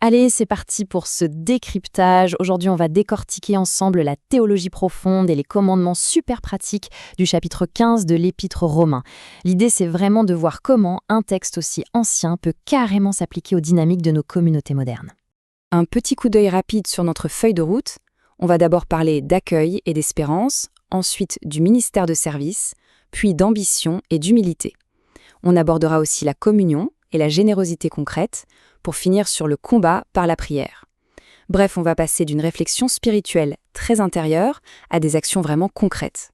Allez, c'est parti pour ce décryptage. Aujourd'hui, on va décortiquer ensemble la théologie profonde et les commandements super pratiques du chapitre 15 de l'Épître aux Romains. L'idée, c'est vraiment de voir comment un texte aussi ancien peut carrément s'appliquer aux dynamiques de nos communautés modernes. Un petit coup d'œil rapide sur notre feuille de route. On va d'abord parler d'accueil et d'espérance, ensuite du ministère de service, puis d'ambition et d'humilité. On abordera aussi la communion et la générosité concrète, pour finir sur le combat par la prière. Bref, on va passer d'une réflexion spirituelle très intérieure à des actions vraiment concrètes.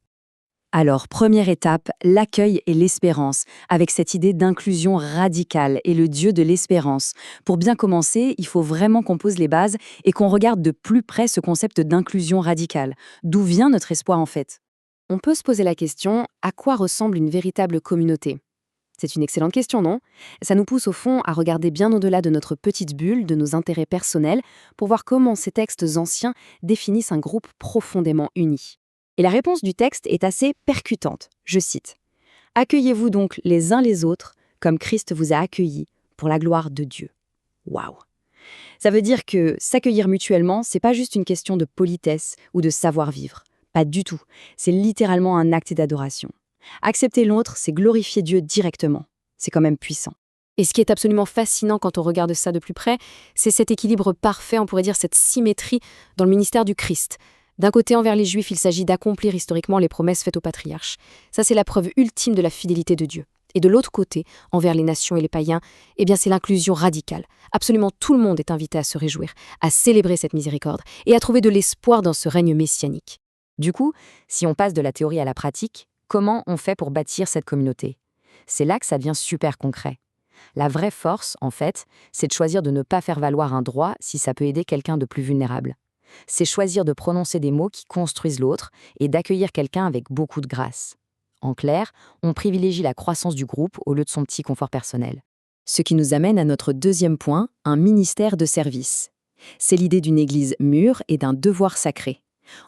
Alors, première étape, l'accueil et l'espérance, avec cette idée d'inclusion radicale et le Dieu de l'espérance. Pour bien commencer, il faut vraiment qu'on pose les bases et qu'on regarde de plus près ce concept d'inclusion radicale. D'où vient notre espoir en fait? On peut se poser la question, à quoi ressemble une véritable communauté ? C'est une excellente question, non ? Ça nous pousse au fond à regarder bien au-delà de notre petite bulle, de nos intérêts personnels, pour voir comment ces textes anciens définissent un groupe profondément uni. Et la réponse du texte est assez percutante. Je cite : « Accueillez-vous donc les uns les autres, comme Christ vous a accueillis, pour la gloire de Dieu. » Waouh ! Ça veut dire que s'accueillir mutuellement, c'est pas juste une question de politesse ou de savoir-vivre. Pas du tout. C'est littéralement un acte d'adoration. Accepter l'autre, c'est glorifier Dieu directement. C'est quand même puissant. Et ce qui est absolument fascinant quand on regarde ça de plus près, c'est cet équilibre parfait, on pourrait dire cette symétrie dans le ministère du Christ. D'un côté, envers les Juifs, il s'agit d'accomplir historiquement les promesses faites aux patriarches. Ça, c'est la preuve ultime de la fidélité de Dieu. Et de l'autre côté, envers les nations et les païens, eh bien, c'est l'inclusion radicale. Absolument tout le monde est invité à se réjouir, à célébrer cette miséricorde et à trouver de l'espoir dans ce règne messianique. Du coup, si on passe de la théorie à la pratique, comment on fait pour bâtir cette communauté? C'est là que ça devient super concret. La vraie force, en fait, c'est de choisir de ne pas faire valoir un droit si ça peut aider quelqu'un de plus vulnérable. C'est choisir de prononcer des mots qui construisent l'autre et d'accueillir quelqu'un avec beaucoup de grâce. En clair, on privilégie la croissance du groupe au lieu de son petit confort personnel. Ce qui nous amène à notre deuxième point, un ministère de service. C'est l'idée d'une église mûre et d'un devoir sacré.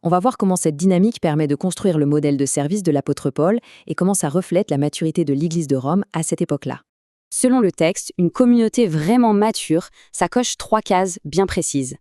On va voir comment cette dynamique permet de construire le modèle de service de l'apôtre Paul et comment ça reflète la maturité de l'Église de Rome à cette époque-là. Selon le texte, une communauté vraiment mature, ça coche 3 cases bien précises.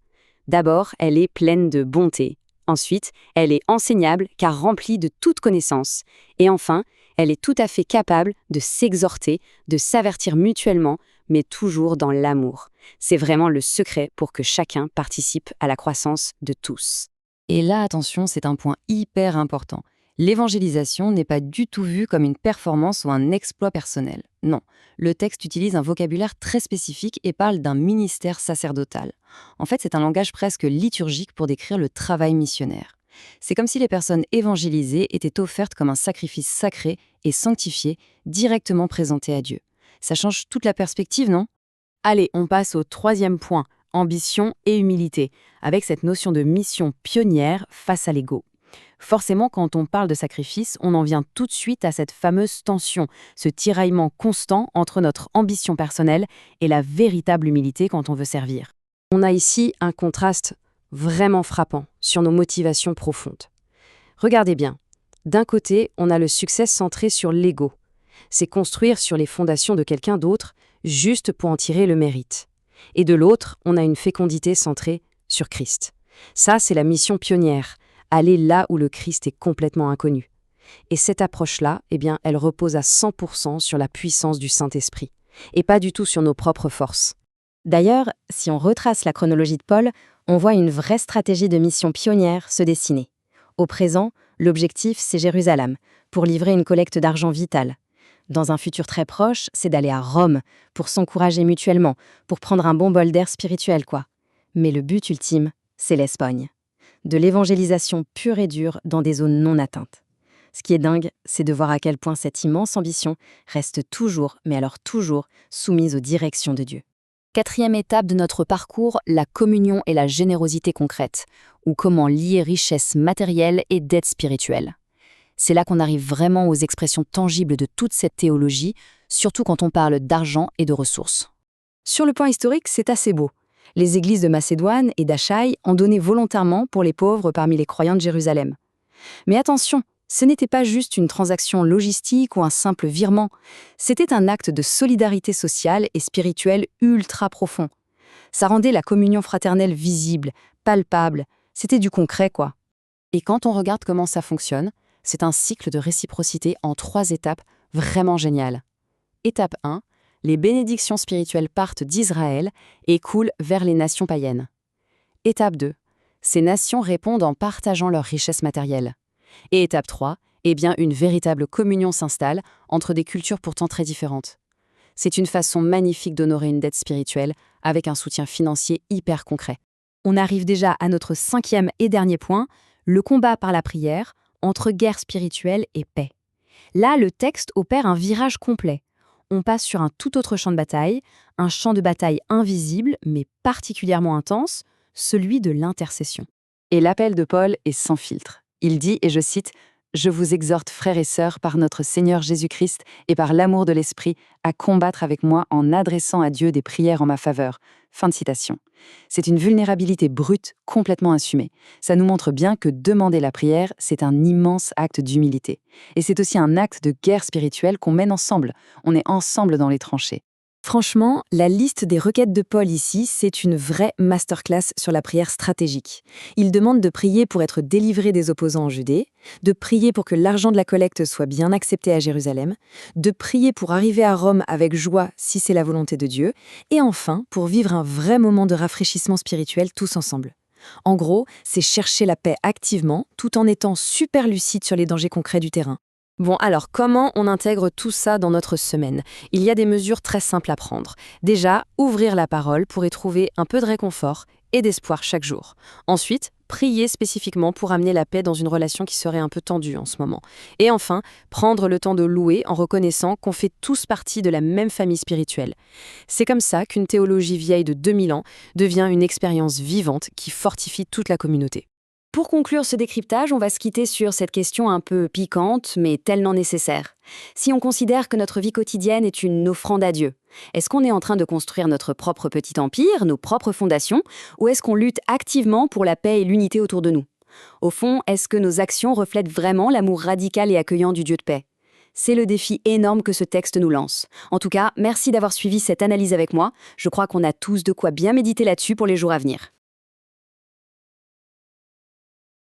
D'abord, elle est pleine de bonté. Ensuite, elle est enseignable car remplie de toute connaissance. Et enfin, elle est tout à fait capable de s'exhorter, de s'avertir mutuellement, mais toujours dans l'amour. C'est vraiment le secret pour que chacun participe à la croissance de tous. Et là, attention, c'est un point hyper important. L'évangélisation n'est pas du tout vue comme une performance ou un exploit personnel. Non, le texte utilise un vocabulaire très spécifique et parle d'un ministère sacerdotal. En fait, c'est un langage presque liturgique pour décrire le travail missionnaire. C'est comme si les personnes évangélisées étaient offertes comme un sacrifice sacré et sanctifié, directement présenté à Dieu. Ça change toute la perspective, non ? Allez, on passe au 3e point, ambition et humilité, avec cette notion de mission pionnière face à l'ego. Forcément, quand on parle de sacrifice, on en vient tout de suite à cette fameuse tension, ce tiraillement constant entre notre ambition personnelle et la véritable humilité quand on veut servir. On a ici un contraste vraiment frappant sur nos motivations profondes. Regardez bien, d'un côté, on a le succès centré sur l'ego. C'est construire sur les fondations de quelqu'un d'autre, juste pour en tirer le mérite. Et de l'autre, on a une fécondité centrée sur Christ. Ça, c'est la mission pionnière, aller là où le Christ est complètement inconnu. Et cette approche-là, eh bien, elle repose à 100% sur la puissance du Saint-Esprit, et pas du tout sur nos propres forces. D'ailleurs, si on retrace la chronologie de Paul, on voit une vraie stratégie de mission pionnière se dessiner. Au présent, l'objectif, c'est Jérusalem, pour livrer une collecte d'argent vitale. Dans un futur très proche, c'est d'aller à Rome, pour s'encourager mutuellement, pour prendre un bon bol d'air spirituel, quoi. Mais le but ultime, c'est l'Espagne. De l'évangélisation pure et dure dans des zones non atteintes. Ce qui est dingue, c'est de voir à quel point cette immense ambition reste toujours, mais alors toujours, soumise aux directions de Dieu. 4e étape de notre parcours, la communion et la générosité concrète, ou comment lier richesse matérielle et dette spirituelle. C'est là qu'on arrive vraiment aux expressions tangibles de toute cette théologie, surtout quand on parle d'argent et de ressources. Sur le plan historique, c'est assez beau. Les églises de Macédoine et d'Achaïe ont donné volontairement pour les pauvres parmi les croyants de Jérusalem. Mais attention, ce n'était pas juste une transaction logistique ou un simple virement, c'était un acte de solidarité sociale et spirituelle ultra profond. Ça rendait la communion fraternelle visible, palpable. C'était du concret, quoi. Et quand on regarde comment ça fonctionne, c'est un cycle de réciprocité en 3 étapes vraiment génial. Étape 1, les bénédictions spirituelles partent d'Israël et coulent vers les nations païennes. Étape 2, ces nations répondent en partageant leurs richesses matérielles. Et étape 3, eh bien une véritable communion s'installe entre des cultures pourtant très différentes. C'est une façon magnifique d'honorer une dette spirituelle avec un soutien financier hyper concret. On arrive déjà à notre 5e et dernier point, le combat par la prière entre guerre spirituelle et paix. Là, le texte opère un virage complet. On passe sur un tout autre champ de bataille, un champ de bataille invisible mais particulièrement intense, celui de l'intercession. Et l'appel de Paul est sans filtre. Il dit, et je cite, « Je vous exhorte, frères et sœurs, par notre Seigneur Jésus-Christ et par l'amour de l'Esprit, à combattre avec moi en adressant à Dieu des prières en ma faveur. » Fin de citation. C'est une vulnérabilité brute, complètement assumée. Ça nous montre bien que demander la prière, c'est un immense acte d'humilité. Et c'est aussi un acte de guerre spirituelle qu'on mène ensemble. On est ensemble dans les tranchées. Franchement, la liste des requêtes de Paul ici, c'est une vraie masterclass sur la prière stratégique. Il demande de prier pour être délivré des opposants en Judée, de prier pour que l'argent de la collecte soit bien accepté à Jérusalem, de prier pour arriver à Rome avec joie si c'est la volonté de Dieu, et enfin pour vivre un vrai moment de rafraîchissement spirituel tous ensemble. En gros, c'est chercher la paix activement, tout en étant super lucide sur les dangers concrets du terrain. Bon, alors, comment on intègre tout ça dans notre semaine? Il y a des mesures très simples à prendre. Déjà, ouvrir la parole pour y trouver un peu de réconfort et d'espoir chaque jour. Ensuite, prier spécifiquement pour amener la paix dans une relation qui serait un peu tendue en ce moment. Et enfin, prendre le temps de louer en reconnaissant qu'on fait tous partie de la même famille spirituelle. C'est comme ça qu'une théologie vieille de 2000 ans devient une expérience vivante qui fortifie toute la communauté. Pour conclure ce décryptage, on va se quitter sur cette question un peu piquante, mais tellement nécessaire. Si on considère que notre vie quotidienne est une offrande à Dieu, est-ce qu'on est en train de construire notre propre petit empire, nos propres fondations, ou est-ce qu'on lutte activement pour la paix et l'unité autour de nous? Au fond, est-ce que nos actions reflètent vraiment l'amour radical et accueillant du Dieu de paix? C'est le défi énorme que ce texte nous lance. En tout cas, merci d'avoir suivi cette analyse avec moi. Je crois qu'on a tous de quoi bien méditer là-dessus pour les jours à venir.